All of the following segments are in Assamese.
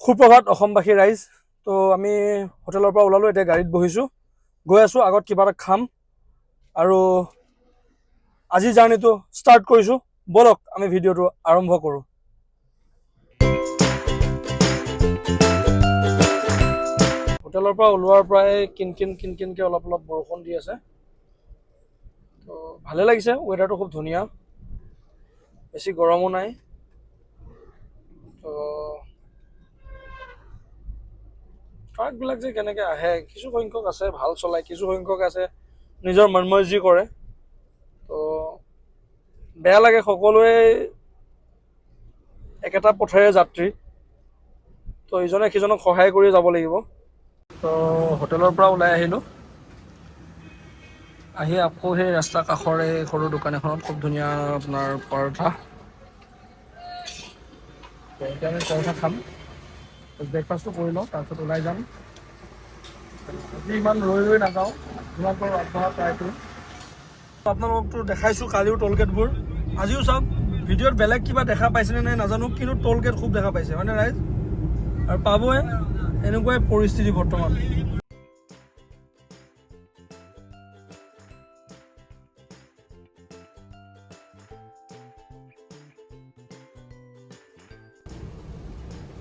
সুপ্ৰভাত অসমবাসী ৰাইজ। তো আমি হোটেলৰ পৰা ওলালোঁ, এতিয়া গাড়ীত বহিছোঁ, গৈ আছোঁ। আগত কিবা এটা খাম আৰু আজি জাৰ্ণিটো ষ্টাৰ্ট কৰিছোঁ। ব'লক আমি ভিডিঅ'টো আৰম্ভ কৰোঁ। হোটেলৰ পৰা ওলোৱাৰ পৰাই কিনকিনকৈ অলপ বৰষুণ দি আছে। তো ভালে লাগিছে, ৱেডাৰটো খুব ধুনীয়া, বেছি গৰমো নাই। তো ট্ৰাকবিলাক যে কেনেকৈ আহে, কিছু সংখ্যক আছে ভাল চলায়, কিছু সংখ্যক আছে নিজৰ মনমৰ্জি কৰে। তো বেয়া লাগে, সকলোৱে একেটা পথেৰে যাত্ৰী, তো ইজনে সিজনক সহায় কৰি যাব লাগিব। তো হোটেলৰ পৰা ওলাই আহিলোঁ, আহি আকৌ সেই ৰাস্তাৰ কাষৰে সৰু দোকান এখনত খুব ধুনীয়া আপোনাৰ পৰঠা। এতিয়া আমি পৰঠা খাম, ব্ৰেকফাষ্টটো কৰি লওঁ, তাৰপিছত ওলাই যাম। আজি ইমান ৰৈ নাযাওঁ, যিমান পাৰোঁ আগবঢ়া ট্ৰাই কৰিম। আপোনালোকতো দেখাইছোঁ কালিও টোলগেটবোৰ, আজিও চাওক। ভিডিঅ'ত বেলেগ কিবা দেখা পাইছেনে নাই নাজানো, কিন্তু টোলগেট খুব দেখা পাইছে, হয়নে ৰাইজ? আৰু পাবই, এনেকুৱাই পৰিস্থিতি বৰ্তমান।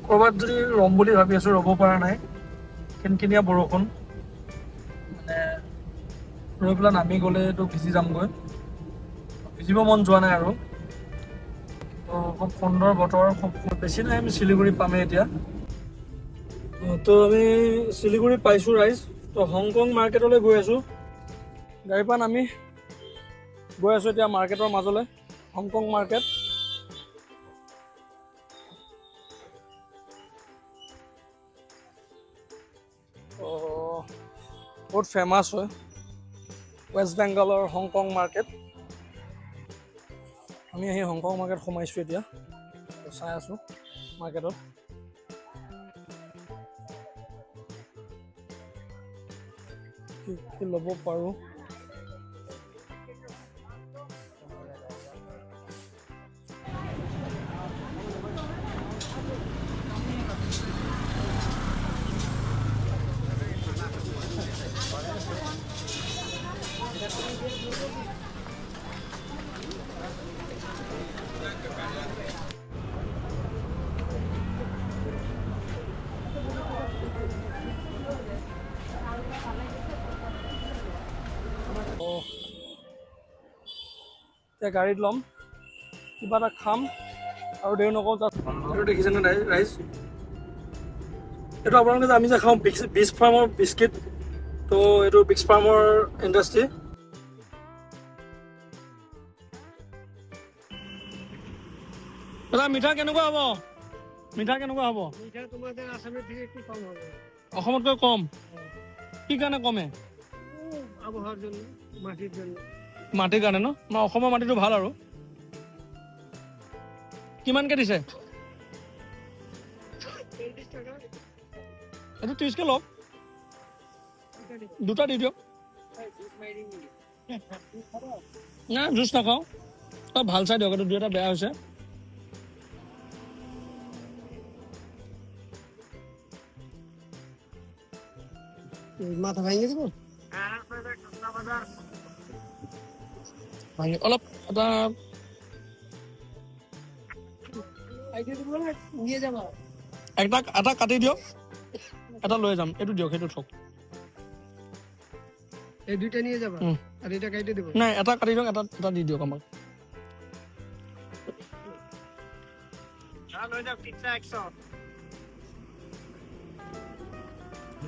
ক'ৰবাত যদি ৰ'ম বুলি ভাবি আছোঁ, ৰ'ব পৰা নাই, কিনকিনীয়া বৰষুণ। মানে ৰৈ পেলাই নামি গ'লেতো ভিজি যামগৈ, ভিজিব মন যোৱা নাই আৰু। তো খুব সুন্দৰ বতৰ, খুব বেছি নাই, আমি শিলিগুৰি পামেই এতিয়া। তো আমি শিলিগুৰি পাইছোঁ ৰাইজ। তো হংকং মাৰ্কেটলৈ গৈ আছোঁ, গাড়ীৰ পৰা নামি গৈ আছোঁ এতিয়া মাৰ্কেটৰ মাজলৈ, হংকং মাৰ্কেট। বহুত ফেমাছ হয় ৱেষ্ট বেংগলৰ হংকং মাৰ্কেট। আমি আহি হংকং মাৰ্কেট সোমাইছোঁ এতিয়া, চাই আছোঁ মাৰ্কেটত। কি ল'ব পাৰোঁ। এতিয়া গাড়ীত ল'ম, কিবা এটা খাম আৰু দেৰি নকওঁ। তাত এইটো দেখিছেনে ৰাইজ? এইটো আপোনালোকে যে আমি যে খাওঁ বিচ ফাৰ্মৰ বিস্কিট, তো এইটো বিচ ফাৰ্মৰ ইণ্ডাষ্ট্ৰী। দাদা মিঠা কেনেকুৱা হ'ব? মিঠা কেনেকুৱা হ'ব? মিঠা তোমাদেৰ আসামেৰ থেকে একটু কম হবে। অসমতকৈ কম? কি কাৰণে কমে? আবহাওয়াৰ জন্য, মাটিৰ জন্য। মাটিৰ কাৰণে ন? আমাৰ অসমৰ মাটিটো ভাল আৰু। কিমানকৈ দিছে? 30 টাকা। এইটো 30কৈ লওক, দুটা দি দিয়ক। না জুচ নাখাওঁ, ভাল চাই দিয়ক, এইটো দুই এটা বেয়া হৈছে। মাথা ভাঙি দিব, অলপ এটা নিয়ে যাবা, এটা কাটি দিয়ক, এটা লৈ যাম। এইটো দিয়ক, সেইটো থওক। এই দুইটা নিয়ে যাবা আর এটা কাটি দেব। নাই, এটা কাটি দিয়ক, এটা দি দিয়ক আমাক। লৈ যাওক, পিজ্জা 100।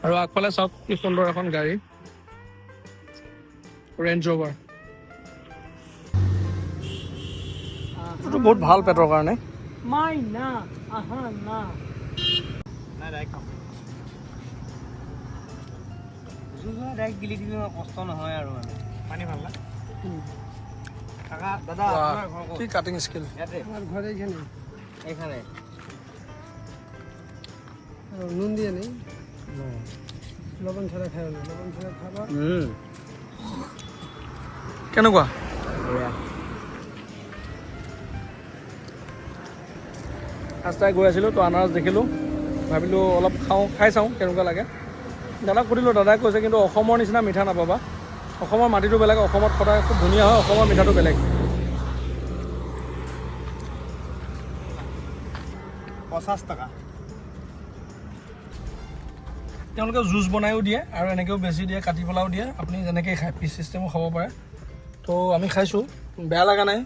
আৰু আগফালে চাওক কি সুন্দৰ এখন গাড়ী, ৰেঞ্জ ৰ'ভাৰ। এইটো বহুত ভাল পেটৰ কাৰণে। কষ্ট নহয় আৰু পানী ভাল না। দাদা কি কাটিং স্কিল। আমার ঘর এইখানে, এইখানে নুন দিয়ে নেই, লবণ ছাড়া খাবে না, লবণ ছাড়া খাবা। কেনেকুৱা? ৰাস্তাই গৈ আছিলোঁ, তো আনাৰস দেখিলোঁ, ভাবিলোঁ অলপ খাই চাওঁ কেনেকুৱা লাগে। দাদাক সুধিলোঁ, দাদাই কৈছে কিন্তু অসমৰ নিচিনা মিঠা নাপাবা, অসমৰ মাটিটো বেলেগ, অসমত সদায় খুব ধুনীয়া হয়, অসমৰ মিঠাটো বেলেগ। 50 টাকা। তেওঁলোকে জুচ বনায়ো দিয়ে আৰু এনেকৈও বেছি দিয়ে, কাটি পেলাইও দিয়ে, আপুনি যেনেকৈ খায় পিচ চিষ্টেমো খাব পাৰে। তো আমি খাইছোঁ, বেয়া লগা নাই।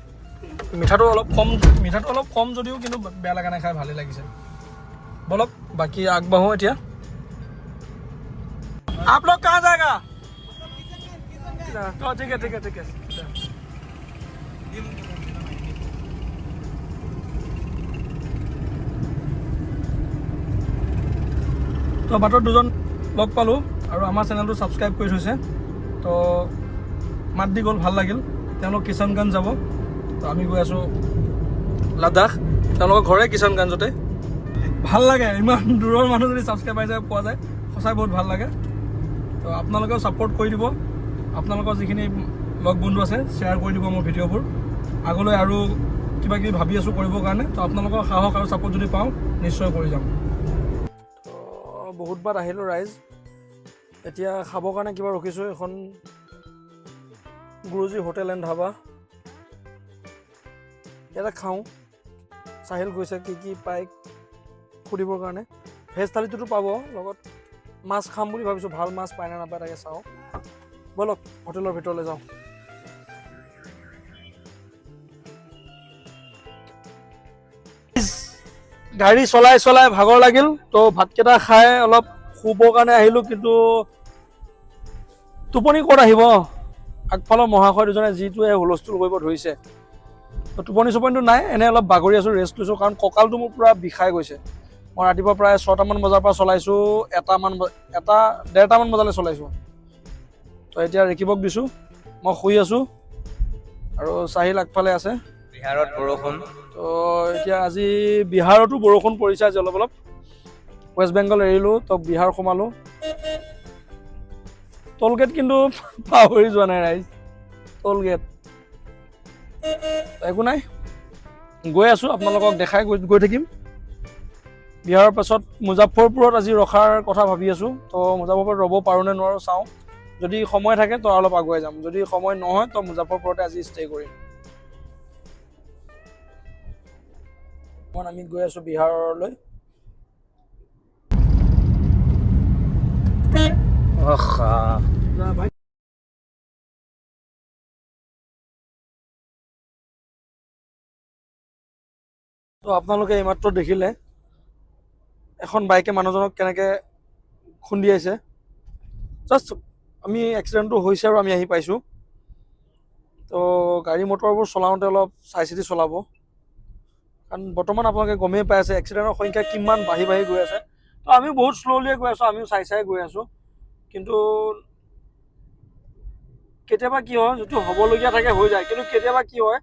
মিঠাটো অলপ কম যদিও কিন্তু বেয়া লগা নাই, খাই ভালেই লাগিছে। বলক বাকী আগবাঢ়োঁ এতিয়া। आप लोग कहाँ जाएगा? तो ठीक है। তো বাটত দুজন লগ পালোঁ আৰু আমাৰ চেনেলটো ছাবস্ক্ৰাইব কৰি থৈছে। তো মাত দি গ'ল, ভাল লাগিল। তেওঁলোক কিষাণগঞ্জ যাব, তো আমি গৈ আছোঁ লাডাখ। তেওঁলোকৰ ঘৰে কিষাণগঞ্জতে। ভাল লাগে, ইমান দূৰৰ মানুহ যদি ছাবস্ক্ৰাইবাৰ পোৱা যায়, সঁচাই বহুত ভাল লাগে। তো আপোনালোকেও ছাপোৰ্ট কৰি দিব, আপোনালোকৰ যিখিনি লগ বন্ধু আছে শ্বেয়াৰ কৰি দিব মোৰ ভিডিঅ'বোৰ। আগলৈ আৰু কিবা কিবি ভাবি আছোঁ কৰিবৰ কাৰণে, তো আপোনালোকৰ সাহস আৰু ছাপোৰ্ট যদি পাওঁ নিশ্চয় কৰি যাম। তো বহুতবাৰ আহিলোঁ ৰাইজ, এতিয়া খাবৰ কাৰণে কিবা ৰখিছোঁ। এখন গুৰুজী হোটেল এণ্ড ধাবা, ইয়াতে খাওঁ। চাহিল গৈছে কি কি পায় সুধিবৰ কাৰণে। ভেজ থালিটোতো পাব, লগত মাছ খাম বুলি ভাবিছোঁ। ভাল মাছ পায় নে নাপায় তাকে চাওঁ। ব'লক হোটেলৰ ভিতৰলৈ যাওঁ। গাড়ী চলাই ভাগৰ লাগিল, তো ভাতকেইটা খাই অলপ শুবৰ কাৰণে আহিলোঁ, কিন্তু টোপনি ক'ত আহিব। আগফালৰ মহাশয় দুজনে যিটোৱে হুলস্থুল কৰিব ধৰিছে, তো টোপনিটো নাই। এনেই অলপ বাগৰি আছোঁ, ৰেষ্ট লৈছোঁ, কাৰণ কঁকালটো মোৰ পূৰা বিষাই গৈছে। মই ৰাতিপুৱা প্ৰায় 6টামান বজাৰ পৰা চলাইছোঁ, 1:30মান বজালৈ চলাইছোঁ। তো এতিয়া ৰেকিবক দিছোঁ, মই শুই আছোঁ আৰু চাহিল আগফালে আছে। বিহাৰত বৰষুণ। তো এতিয়া আজি বিহাৰতো বৰষুণ পৰিছে আজি অলপ। ৱেষ্ট বেংগল এৰিলোঁ, তো বিহাৰ সোমালোঁ। টোলগেট কিন্তু পাহৰি যোৱা নাই ৰাইজ, টোলগেট একো নাই, গৈ আছোঁ, আপোনালোকক দেখাই গৈ থাকিম। বিহাৰৰ পাছত মুজাফৰপুৰত আজি ৰখাৰ কথা ভাবি আছোঁ। তো মুজাফৰপুৰত ৰ'ব পাৰোঁ নে নোৱাৰোঁ চাওঁ। যদি সময় থাকে তো অলপ আগুৱাই যাম, যদি সময় নহয় তো মুজাফৰপুৰতে আজি ষ্টে কৰিম। আমি গৈ আছোঁ বিহাৰলৈ। তো আপোনালোকে এইমাত্ৰ দেখিলে এখন বাইকে মানুহজনক কেনেকৈ খুন্দিয়াইছে। জাষ্ট আমি এক্সিডেণ্টটো হৈছে আৰু আমি আহি পাইছোঁ। তো গাড়ী মটৰবোৰ চলাওঁতে অলপ চাই চিতি চলাব, কাৰণ বৰ্তমান আপোনালোকে গমেই পাই আছে এক্সিডেণ্টৰ সংখ্যা কিমান বাঢ়ি গৈ আছে। তো আমিও বহুত শ্ল'লিয়ে গৈ আছোঁ, আমিও চাই গৈ আছোঁ। কিন্তু কেতিয়াবা কি হয়, যিটো হ'বলগীয়া থাকে হৈ যায়, কিন্তু কেতিয়াবা কি হয়,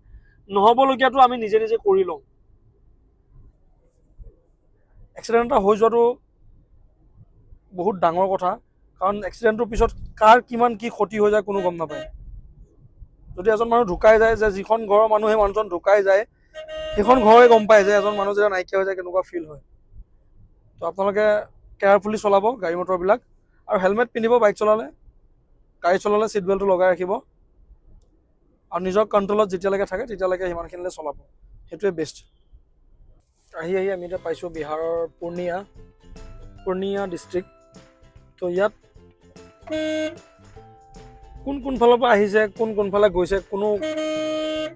নহ'বলগীয়াটো আমি নিজে কৰি লওঁ। এক্সিডেণ্ট এটা হৈ যোৱাটো বহুত ডাঙৰ কথা, কাৰণ এক্সিডেণ্টটোৰ পিছত কাৰ কিমান কি ক্ষতি হৈ যায় কোনো গম নাপায়। যদি এজন মানুহ ঢুকাই যায়, যে যিখন ঘৰৰ মানুহ সেই মানুহজন ঢুকাই যায়, সেইখন ঘৰে গম পায় যে এজন মানুহ যেতিয়া নাইকিয়া হৈ যায় কেনেকুৱা ফিল হয়। তো আপোনালোকে কেয়াৰফুলি চলাব গাড়ী মটৰবিলাক, আৰু হেলমেট পিন্ধিব বাইক চলালে। গাড়ী চলালে ছিট বেল্টটো লগাই ৰাখিব, আৰু নিজৰ কণ্ট্ৰলত যেতিয়ালৈকে থাকে তেতিয়ালৈকে সিমানখিনিলৈ চলাব, সেইটোৱে বেষ্ট। আহি আমি এতিয়া পাইছোঁ বিহাৰৰ পূৰ্ণিয়া ডিষ্ট্ৰিক্ট। তো ইয়াত কোন ফালৰ পৰা আহিছে, কোনফালে গৈছে, কোনো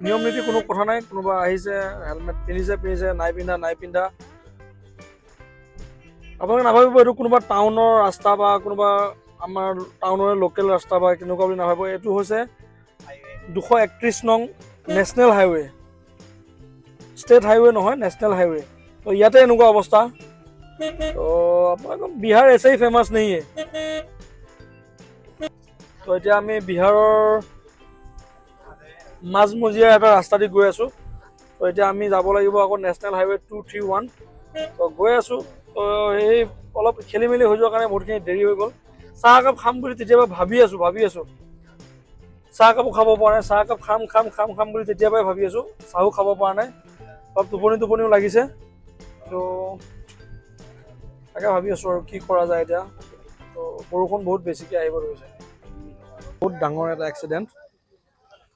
নিয়ম নীতি কোনো কথা নাই। কোনোবা আহিছে হেলমেট পিন্ধিছে, নাই পিন্ধা। আপোনালোকে নাভাবিব এইটো কোনোবা টাউনৰ ৰাস্তা বা কোনোবা আমাৰ টাউনৰে লোকেল ৰাস্তা বা কেনেকুৱা বুলি নাভাবিব। এইটো হৈছে 231 নং নেশ্যনেল হাইৱে, ষ্টেট হাইৱে নহয়, নেশ্যনেল হাইৱে। তো ইয়াতে এনেকুৱা অৱস্থা। তো আপোনালোকৰ বিহাৰ এছেই ফেমাছ নেহিয়ে। তো এতিয়া আমি বিহাৰৰ মাজমজিয়া এটা ৰাস্তা দি গৈ আছোঁ। তো এতিয়া আমি যাব লাগিব আকৌ নেশ্যনেল হাইৱে 231। তো গৈ আছোঁ। তো এই অলপ খেলি মেলি হৈ যোৱাৰ কাৰণে বহুতখিনি দেৰি হৈ গ'ল। চাহ একাপ খাম বুলি তেতিয়াবা ভাবি আছোঁ। চাহ একাপো খাব পৰা নাই, চাহ একাপ খাম বুলি তেতিয়াবাই ভাবি আছোঁ, চাহো খাব পৰা নাই। অলপ টোপনিও লাগিছে। তো তাকে ভাবি আছোঁ আৰু কি কৰা যায় এতিয়া। তো বৰষুণ বহুত বেছিকৈ আহিব ধৰিছে। বহুত ডাঙৰ এটা এক্সিডেণ্ট।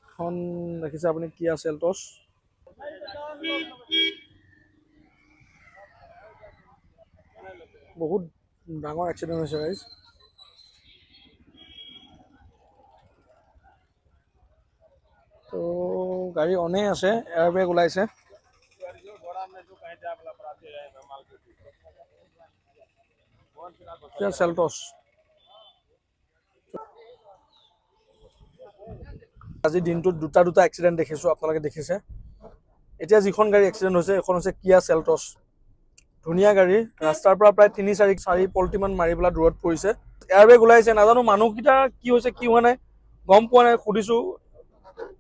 এখন দেখিছে আপুনি কিয়া চেলটছ। বহুত ডাঙৰ এক্সিডেণ্ট হৈছে গাইজ। তো গাড়ী অনেই আছে, এয়াৰ বেগ ওলাইছে। কিয়া চেলটছ। আজি দিনটোত দুটা এক্সিডেণ্ট দেখিছোঁ, আপোনালোকে দেখিছে। এতিয়া যিখন গাড়ী এক্সিডেণ্ট হৈছে এখন হৈছে কিয়া চেলটছ। ধুনীয়া গাড়ী, ৰাস্তাৰ পৰা প্ৰায় 3-4 পল্টিমান মাৰি পেলাই দূৰত পৰিছে। এয়াৰ বেগ ওলাইছে, নাজানো মানুহকেইটা কি হৈছে কি হোৱা নাই, গম পোৱা নাই। সুধিছোঁ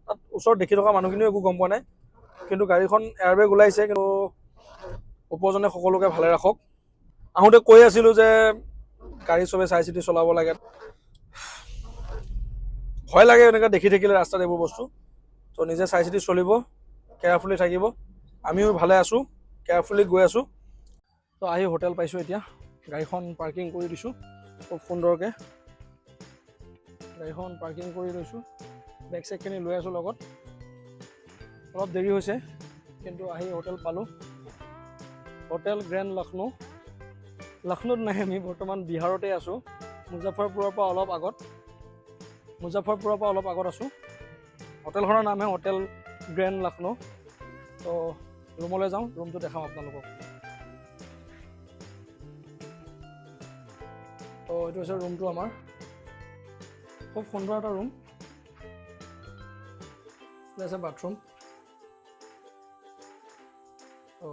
তাত ওচৰত দেখি থকা মানুহখিনিও একো গম পোৱা নাই, কিন্তু গাড়ীখন এয়াৰ বেগ ওলাইছে। কিন্তু ওপৰজনে সকলোকে ভালে ৰাখক। আহোঁতে কৈ আছিলোঁ যে গাড়ী চবে চাই চিতি চলাব লাগে। ভয় লাগে এনেকৈ দেখি থাকিলে ৰাস্তাত এইবোৰ বস্তু। তো নিজে চাই চিতি চলিব, কেয়াৰফুলি থাকিব। আমিও ভালে আছোঁ, কেয়াৰফুলি গৈ আছোঁ। তো আহি হোটেল পাইছোঁ এতিয়া। গাড়ীখন পাৰ্কিং কৰি দিছোঁ খুব সুন্দৰকৈ। গাড়ীখন পাৰ্কিং কৰি লৈছোঁ, বেগ চেগখিনি লৈ আছোঁ লগত। অলপ দেৰি হৈছে কিন্তু আহি হোটেল পালোঁ। Hotel grand Lucknow. লক্ষ্ণৌত নাই, আমি বৰ্তমান বিহাৰতে আছোঁ। মুজাফৰপুৰৰ পৰা অলপ আগত আছোঁ। হোটেলখনৰ নামহে হোটেল গ্ৰেণ্ড লক্ষ্ণৌ। তো ৰুমলৈ যাওঁ, ৰুমটো দেখাম আপোনালোকক। তো এইটো হৈছে ৰুমটো আমাৰ। খুব সুন্দৰ এটা ৰুম। আছে বাথৰুম। তো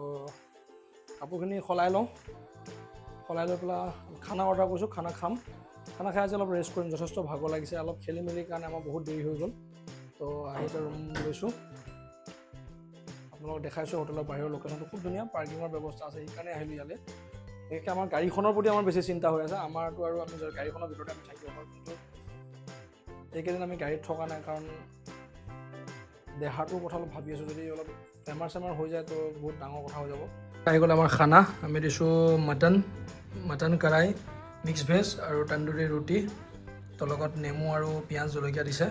কাপোৰখিনি সলাই লওঁ, সলাই লৈ পেলাই খানা অৰ্ডাৰ কৰিছোঁ। খানা খাম, খানা খাই আজি অলপ ৰেষ্ট কৰিম। যথেষ্ট ভাগৰ লাগিছে, অলপ খেলি মেলিৰ কাৰণে আমাৰ বহুত দেৰি হৈ গ'ল। তো আহি এতিয়া ৰুম লৈছোঁ। আপোনালোকক দেখাইছোঁ হোটেলৰ বাহিৰৰ লোকেশ্যনটো খুব ধুনীয়া, পাৰ্কিঙৰ ব্যৱস্থা আছে, সেইকাৰণে আহিলোঁ ইয়ালৈ। বিশেষকৈ আমাৰ গাড়ীখনৰ প্ৰতি আমাৰ বেছি চিন্তা হৈ আছে। আমাৰতো আৰু আমি গাড়ীখনৰ ভিতৰতে আমি থাকিব পাৰোঁ, কিন্তু এইকেইদিন আমি গাড়ীত থকা নাই, কাৰণ দেহাটোৰ কথা অলপ ভাবি আছোঁ। যদি অলপ বেমাৰ চেমাৰ হৈ যায় তো বহুত ডাঙৰ কথা হৈ যাব। আহি গ'ল আমাৰ খানা। আমি দিছোঁ মটন কঢ়াই, মিক্স ভেজ আৰু তন্দুৰী ৰুটি। তো লগত নেমু আৰু পিঁয়াজ জলকীয়া দিছে।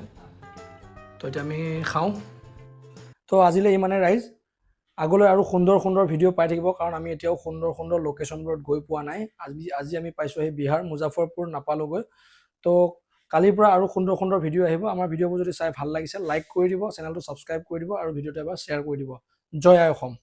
তো এতিয়া আমি খাওঁ। তো আজিলৈ ইমানে ৰাইজ। আগলৈ আৰু সুন্দৰ ভিডিঅ' পাই থাকিব, কাৰণ আমি এতিয়াও সুন্দৰ লোকেশ্যনবোৰত গৈ পোৱা নাই। আজি আমি পাইছোঁ সেই বিহাৰ মুজাফৰপুৰ নাপালোগৈ। তো কালিৰ পৰা আৰু সুন্দৰ ভিডিঅ' আহিব। আমাৰ ভিডিঅ'বোৰ যদি চাই ভাল লাগিছে লাইক কৰি দিব, চেনেলটো ছাবস্ক্ৰাইব কৰি দিব আৰু ভিডিঅ'টো এবাৰ শ্বেয়াৰ কৰি দিব। জয় আই অসম।